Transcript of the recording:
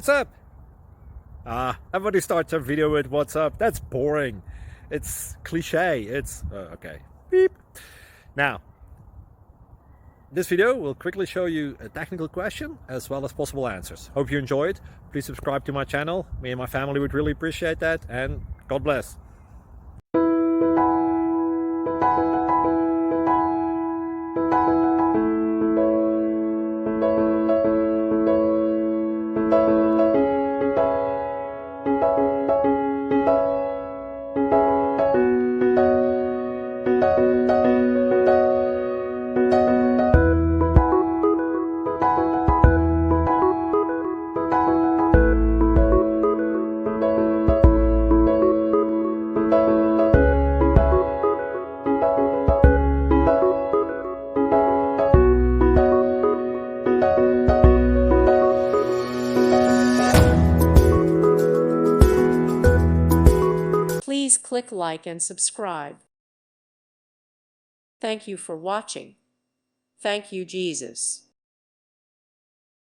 what's up? Everybody starts a video with what's up. That's boring. It's cliche. It's okay. Beep. Now, this video will quickly show you a technical question as well as possible answers. Hope you enjoy it. Please subscribe to my channel. Me and my family would really appreciate that, and God bless. Please click like and subscribe. Thank you for watching. Thank you, Jesus.